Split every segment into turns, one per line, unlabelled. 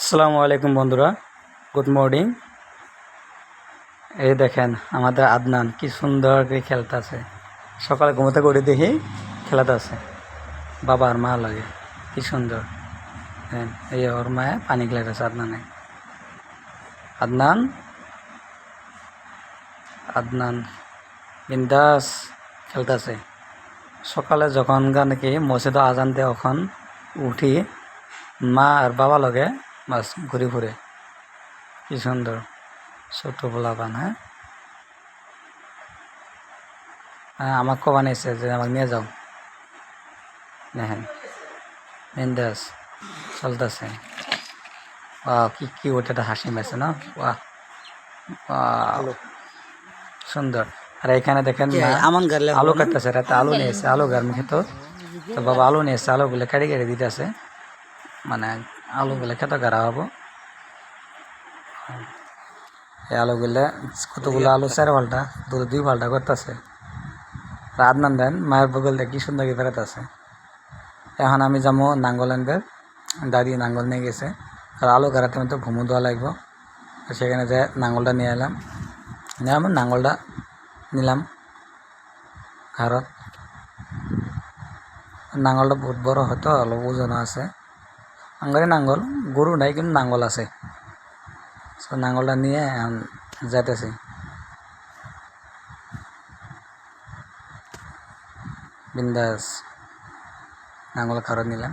আসসালামু আলাইকুম বন্ধুরা, গুড মর্নিং। এই দেখেন আমাদের আদনান কি সুন্দর করে খেলতেছে। সকালে ঘুমোতে করে দেখি খেলাতেছে, বাবা আর মা লাগে কি সুন্দর। হ্যাঁ, এই ওর মায়ে পানি খেলাতেছে আদনানে। আদনান আদনান বিন্দাস খেলতেছে। সকালে যখন নাকি মসজিদে আজান দেয় তখন উঠি মা আর বাবা লগে বাস ঘুরে ঘুরে কি সুন্দর ছোট পোলাপান। হ্যাঁ, আমাকে কবা নিয়েছে যে আমাকে নিয়ে যাও। দেখেন বিন্দাস চলতেছে। কি কি ওটা হাসি মেছে না, বাহ সুন্দর। আর এখানে দেখেন আলু কাটতেছে, রাতে আলু নিয়েছে, আলু গার্মি খেত। তো বাবা আলু নিয়েছে, আলুগুলো কেটে কেটে দিতেছে, মানে আলুগুলো খেত গাড়া হবো। এই আলুগুলো কতগুলো আলু 4 পাল্টা 2 পাল্টা করতেছে। আদনান দেন মায়ের বগল দিয়ে কি সুন্দর বেড়াতেছে। এখন আমি যাবো নাঙ্গল আনবে, দাদি নাঙ্গল নিয়ে গেছে। আর আলু গাড়াতে মতো ভুমু দেওয়া লাগবো। সেখানে যে নাঙ্গলটা নিয়ে এলাম, নিয়ে আমার নাঙ্গলটা নিলাম ঘাড়ত। নাঙ্গলটা বহুত বড় হয়তো, অলপ ওজন আছে। আঙ্গারে নাঙ্গল গরু নাই, কিন্তু নাঙ্গল আছে। সো নাঙ্গলটা নিয়ে যাইতেছি। বিন্দাস নাঙ্গল খারত নিলাম।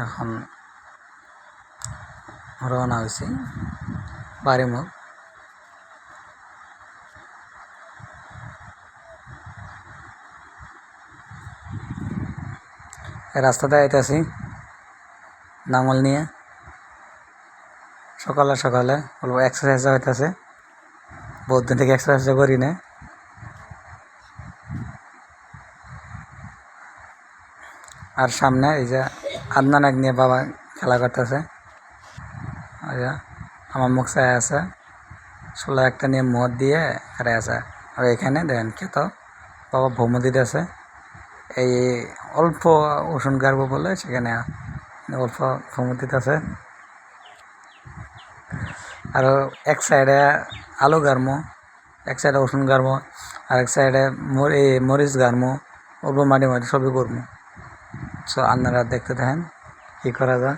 এখন রওনা হয়েছি বাড়ি মুখ। রাস্তাতে আইতেছি নাঙ্গল নিয়ে। সকালে সকালে অল্প এক্সারসাইজ হইতেছে, বহুত দিন থেকে এক্সারসাইজ করি না। আর সামনে এই যে আদনান এক নিয়ে বাবা খেলা করতেছে। আমার মুখ চাই আছে, ষোলো একটা নিয়ে মদ দিয়ে খারে আছে। আর এখানে দেখেন খেত বাবা ভৌম দিতেছে। এই অল্প ওষুন গাড়বো বলে সেখানে অল্প ভৌম দিতেছে। আর এক সাইডে আলু গাড়মো, এক সাইডে ওষুন গাড়মো, আর এক সাইডে মরিচ গাড়মো, অল্প মাটি মাটি সবই করবো। সো আপনারা দেখতে থাকেন কি করা যায়।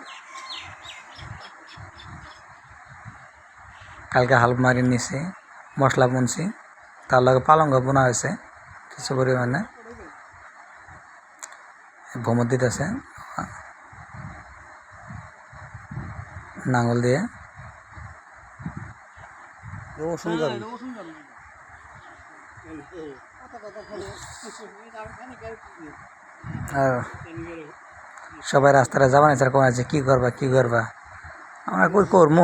কালকে হাল মারি নিছি, মশলা বুনছি, তার লগে পালঙ্গ বোনা হয়েছে কিছু পরিমাণে। ভ্রমণ দিতেছে নাঙ্গল দিয়ে। আর সবাই রাস্তায় যাবা না, কোন আছে কি করবা কি করবা, আমরা কই করবো।